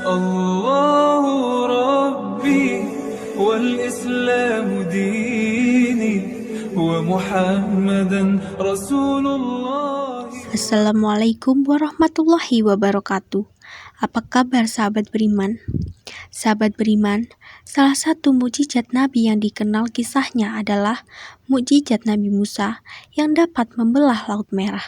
الله ربي والإسلام ديني ومحمدا رسول الله. Assalamualaikum warahmatullahi wabarakatuh. Apa kabar sahabat beriman? Sahabat beriman, salah satu mukjizat Nabi yang dikenal kisahnya adalah mukjizat Nabi Musa yang dapat membelah Laut Merah.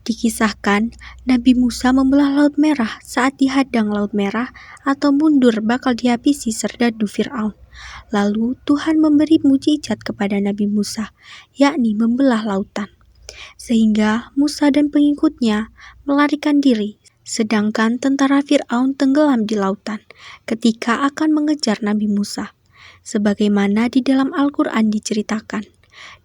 Dikisahkan, Nabi Musa membelah Laut Merah saat dihadang Laut Merah atau mundur bakal dihabisi serdadu Fir'aun. Lalu Tuhan memberi mukjizat kepada Nabi Musa, yakni membelah lautan. Sehingga Musa dan pengikutnya melarikan diri, sedangkan tentara Fir'aun tenggelam di lautan ketika akan mengejar Nabi Musa, sebagaimana di dalam Al-Quran diceritakan.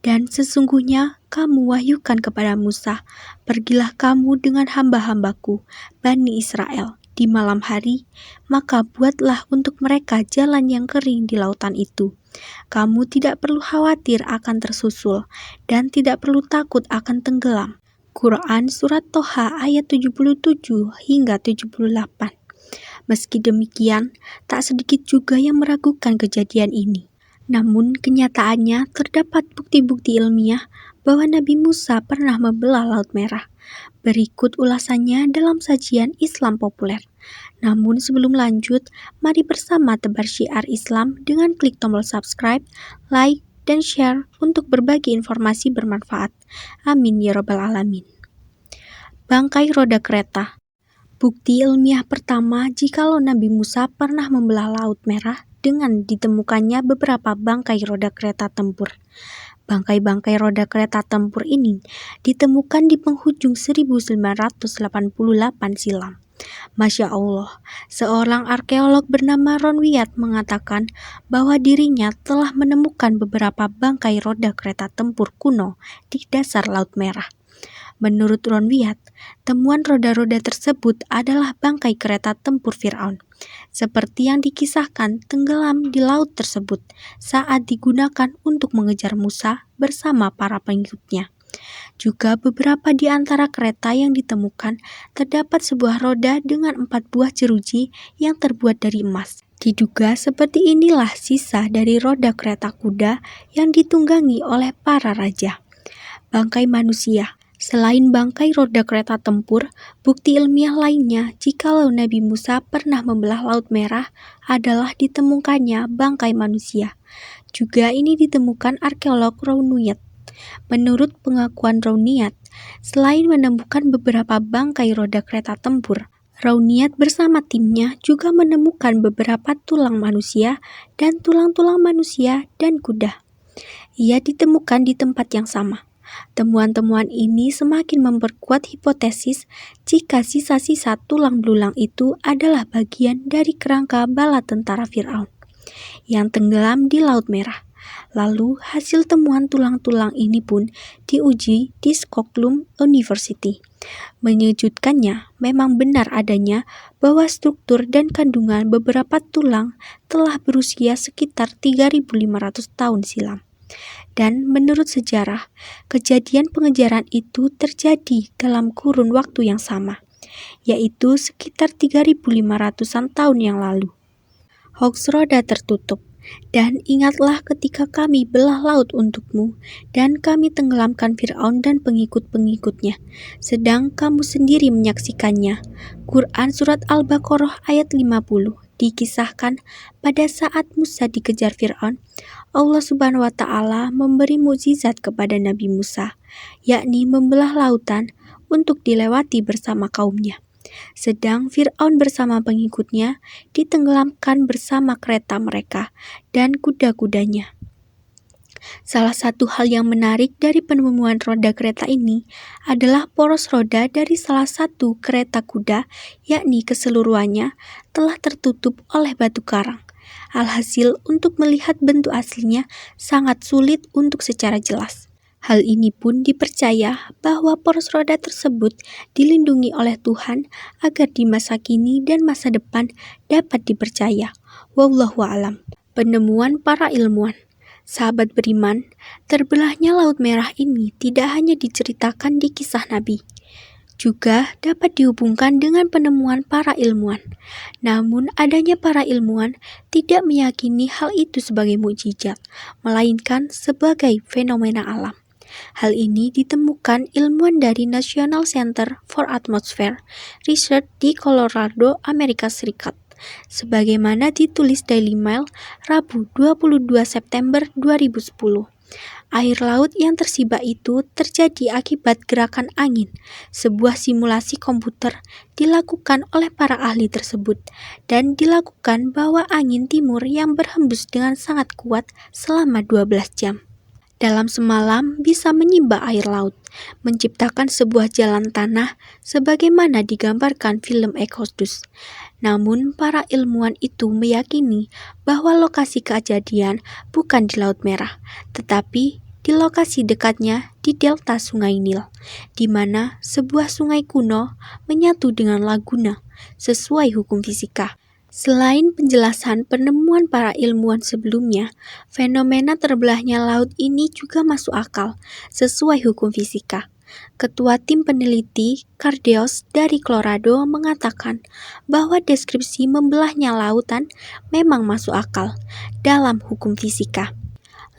Dan sesungguhnya kamu wahyukan kepada Musa, pergilah kamu dengan hamba-hambaku, Bani Israel, di malam hari, maka buatlah untuk mereka jalan yang kering di lautan itu. Kamu tidak perlu khawatir akan tersusul, dan tidak perlu takut akan tenggelam. Quran Surat Toha ayat 77 hingga 78. Meski demikian, tak sedikit juga yang meragukan kejadian ini. Namun kenyataannya terdapat bukti-bukti ilmiah bahwa Nabi Musa pernah membelah Laut Merah. Berikut ulasannya dalam sajian Islam populer. Namun sebelum lanjut, mari bersama tebar syiar Islam dengan klik tombol subscribe, like, dan share untuk berbagi informasi bermanfaat. Amin ya rabbal alamin. Bangkai roda kereta. Bukti ilmiah pertama jikalau Nabi Musa pernah membelah Laut Merah dengan ditemukannya beberapa bangkai roda kereta tempur. Bangkai-bangkai roda kereta tempur ini ditemukan di penghujung 1988 silam. Masya Allah, seorang arkeolog bernama Ron Wyatt mengatakan bahwa dirinya telah menemukan beberapa bangkai roda kereta tempur kuno di dasar Laut Merah. Menurut Ron Wyatt, temuan roda-roda tersebut adalah bangkai kereta tempur Fir'aun, seperti yang dikisahkan tenggelam di laut tersebut saat digunakan untuk mengejar Musa bersama para pengikutnya. Juga beberapa di antara kereta yang ditemukan terdapat sebuah roda dengan 4 buah jeruji yang terbuat dari emas. Diduga seperti inilah sisa dari roda kereta kuda yang ditunggangi oleh para raja. Bangkai manusia. Selain bangkai roda kereta tempur, bukti ilmiah lainnya jikalau Nabi Musa pernah membelah Laut Merah adalah ditemukannya bangkai manusia. Juga ini ditemukan arkeolog Ron Wyatt. Menurut pengakuan Ron Wyatt, selain menemukan beberapa bangkai roda kereta tempur, Ron Wyatt bersama timnya juga menemukan beberapa tulang manusia dan tulang-tulang manusia dan kuda. Ia ditemukan di tempat yang sama. Temuan-temuan ini semakin memperkuat hipotesis jika sisa-sisa tulang belulang itu adalah bagian dari kerangka bala tentara Fir'aun yang tenggelam di Laut Merah. Lalu hasil temuan tulang-tulang ini pun diuji di Stockholm University. Menyejutkannya, memang benar adanya bahwa struktur dan kandungan beberapa tulang telah berusia sekitar 3.500 tahun silam. Dan menurut sejarah, kejadian pengejaran itu terjadi dalam kurun waktu yang sama, yaitu sekitar 3.500-an tahun yang lalu. Hoax roda tertutup. Dan ingatlah ketika kami belah laut untukmu, dan kami tenggelamkan Fir'aun dan pengikut-pengikutnya, sedang kamu sendiri menyaksikannya. Quran Surat Al-Baqarah ayat 50. Dikisahkan pada saat Musa dikejar Fir'aun, Allah Subhanahu wa Ta'ala memberi mukjizat kepada Nabi Musa, yakni membelah lautan untuk dilewati bersama kaumnya. Sedang Fir'aun bersama pengikutnya ditenggelamkan bersama kereta mereka dan kuda-kudanya. Salah satu hal yang menarik dari penemuan roda kereta ini adalah poros roda dari salah satu kereta kuda, yakni keseluruhannya telah tertutup oleh batu karang. Alhasil, untuk melihat bentuk aslinya sangat sulit untuk secara jelas. Hal ini pun dipercaya bahwa poros roda tersebut dilindungi oleh Tuhan agar di masa kini dan masa depan dapat dipercaya. Wallahu a'lam. Penemuan para ilmuwan. Sahabat beriman, terbelahnya Laut Merah ini tidak hanya diceritakan di kisah Nabi. juga dapat dihubungkan dengan penemuan para ilmuwan. Namun, adanya para ilmuwan tidak meyakini hal itu sebagai mukjizat, melainkan sebagai fenomena alam. Hal ini ditemukan ilmuwan dari National Center for Atmospheric Research di Colorado, Amerika Serikat. Sebagaimana ditulis Daily Mail, Rabu 22 September 2010. Air laut yang tersibak itu terjadi akibat gerakan angin. Sebuah simulasi komputer dilakukan oleh para ahli tersebut dan dilakukan bahwa angin timur yang berhembus dengan sangat kuat selama 12 jam. Dalam semalam bisa menyibak air laut, menciptakan sebuah jalan tanah sebagaimana digambarkan film Exodus. Namun, para ilmuwan itu meyakini bahwa lokasi kejadian bukan di Laut Merah, tetapi di lokasi dekatnya di delta Sungai Nil, di mana sebuah sungai kuno menyatu dengan laguna sesuai hukum fisika. Selain penjelasan penemuan para ilmuwan sebelumnya, fenomena terbelahnya laut ini juga masuk akal sesuai hukum fisika. Ketua tim peneliti Cardeos dari Colorado mengatakan bahwa deskripsi membelahnya lautan memang masuk akal dalam hukum fisika.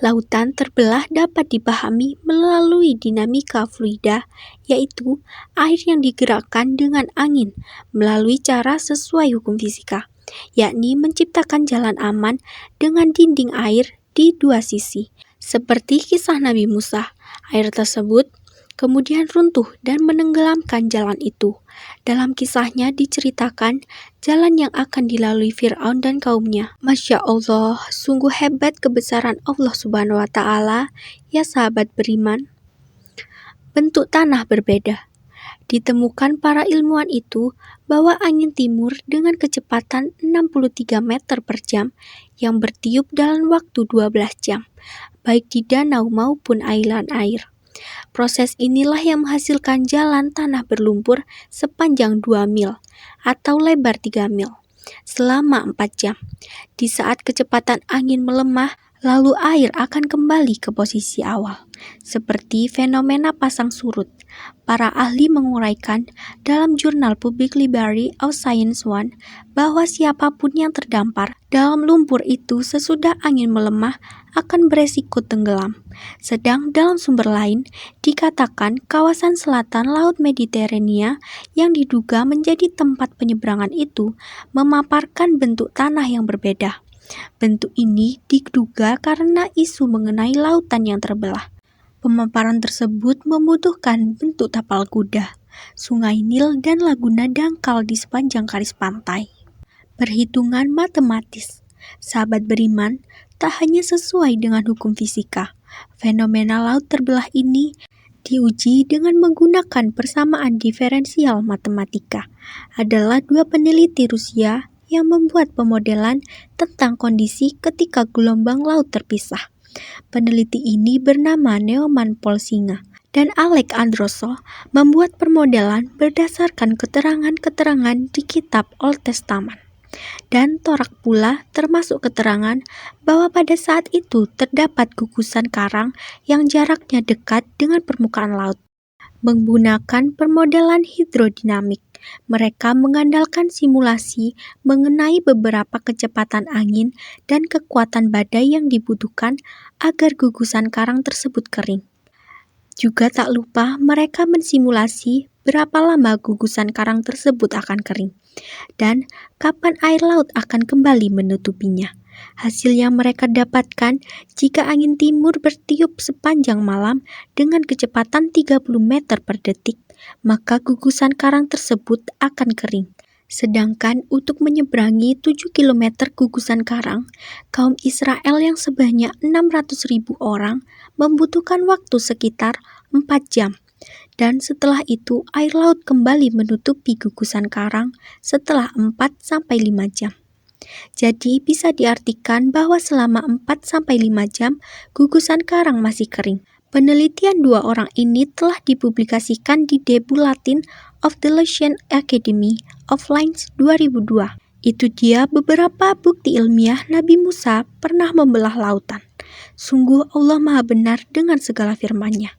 Lautan terbelah dapat dipahami melalui dinamika fluida, yaitu air yang digerakkan dengan angin melalui cara sesuai hukum fisika, yakni menciptakan jalan aman dengan dinding air di dua sisi. Seperti kisah Nabi Musa, air tersebut kemudian runtuh dan menenggelamkan jalan itu. Dalam kisahnya diceritakan jalan yang akan dilalui Fir'aun dan kaumnya. Masya Allah, sungguh hebat kebesaran Allah Subhanahu wa Ta'ala, ya sahabat beriman. Bentuk tanah berbeda. Ditemukan para ilmuwan itu bahwa angin timur dengan kecepatan 63 meter per jam yang bertiup dalam waktu 12 jam, baik di danau maupun ailan air. Proses inilah yang menghasilkan jalan tanah berlumpur sepanjang 2 mil atau lebar 3 mil selama 4 jam. Di saat kecepatan angin melemah, lalu air akan kembali ke posisi awal, seperti fenomena pasang surut. Para ahli menguraikan dalam jurnal Public Library of Science 1 bahwa siapapun yang terdampar dalam lumpur itu sesudah angin melemah akan beresiko tenggelam. Sedang dalam sumber lain dikatakan kawasan selatan Laut Mediterania yang diduga menjadi tempat penyeberangan itu memaparkan bentuk tanah yang berbeda. Bentuk ini diduga karena isu mengenai lautan yang terbelah. Pemaparan tersebut membutuhkan bentuk tapal kuda, sungai Nil dan laguna dangkal di sepanjang garis pantai. Perhitungan matematis. Sahabat beriman, tak hanya sesuai dengan hukum fisika, fenomena laut terbelah ini diuji dengan menggunakan persamaan diferensial matematika. Adalah dua peneliti Rusia yang membuat pemodelan tentang kondisi ketika gelombang laut terpisah. Peneliti ini bernama Neumann Polsinga dan Alek Androsov membuat permodelan berdasarkan keterangan-keterangan di kitab Old Testament. Dan Torak pula termasuk keterangan bahwa pada saat itu terdapat gugusan karang yang jaraknya dekat dengan permukaan laut. Menggunakan permodelan hidrodinamik, mereka mengandalkan simulasi mengenai beberapa kecepatan angin dan kekuatan badai yang dibutuhkan agar gugusan karang tersebut kering. Juga tak lupa mereka mensimulasi berapa lama gugusan karang tersebut akan kering dan kapan air laut akan kembali menutupinya. Hasil yang mereka dapatkan, jika angin timur bertiup sepanjang malam dengan kecepatan 30 meter per detik, maka gugusan karang tersebut akan kering. Sedangkan untuk menyeberangi 7 km gugusan karang, kaum Israel yang sebanyak 600.000 orang membutuhkan waktu sekitar 4 jam. Dan setelah itu air laut kembali menutupi gugusan karang setelah 4-5 jam. Jadi bisa diartikan bahwa selama 4-5 jam gugusan karang masih kering. Penelitian dua orang ini telah dipublikasikan di Debut Latin of the Russian Academy of Sciences 2002. Itu dia beberapa bukti ilmiah Nabi Musa pernah membelah lautan. Sungguh Allah Maha benar dengan segala firman-Nya.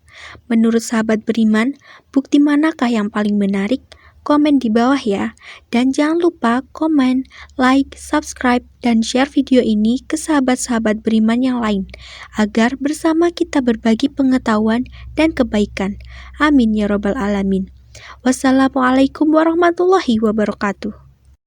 Menurut sahabat beriman, bukti manakah yang paling menarik? Komen di bawah ya. Dan jangan lupa komen, like, subscribe, dan share video ini ke sahabat-sahabat beriman yang lain, agar bersama kita berbagi pengetahuan dan kebaikan. Amin ya robbal alamin. Wassalamualaikum warahmatullahi wabarakatuh.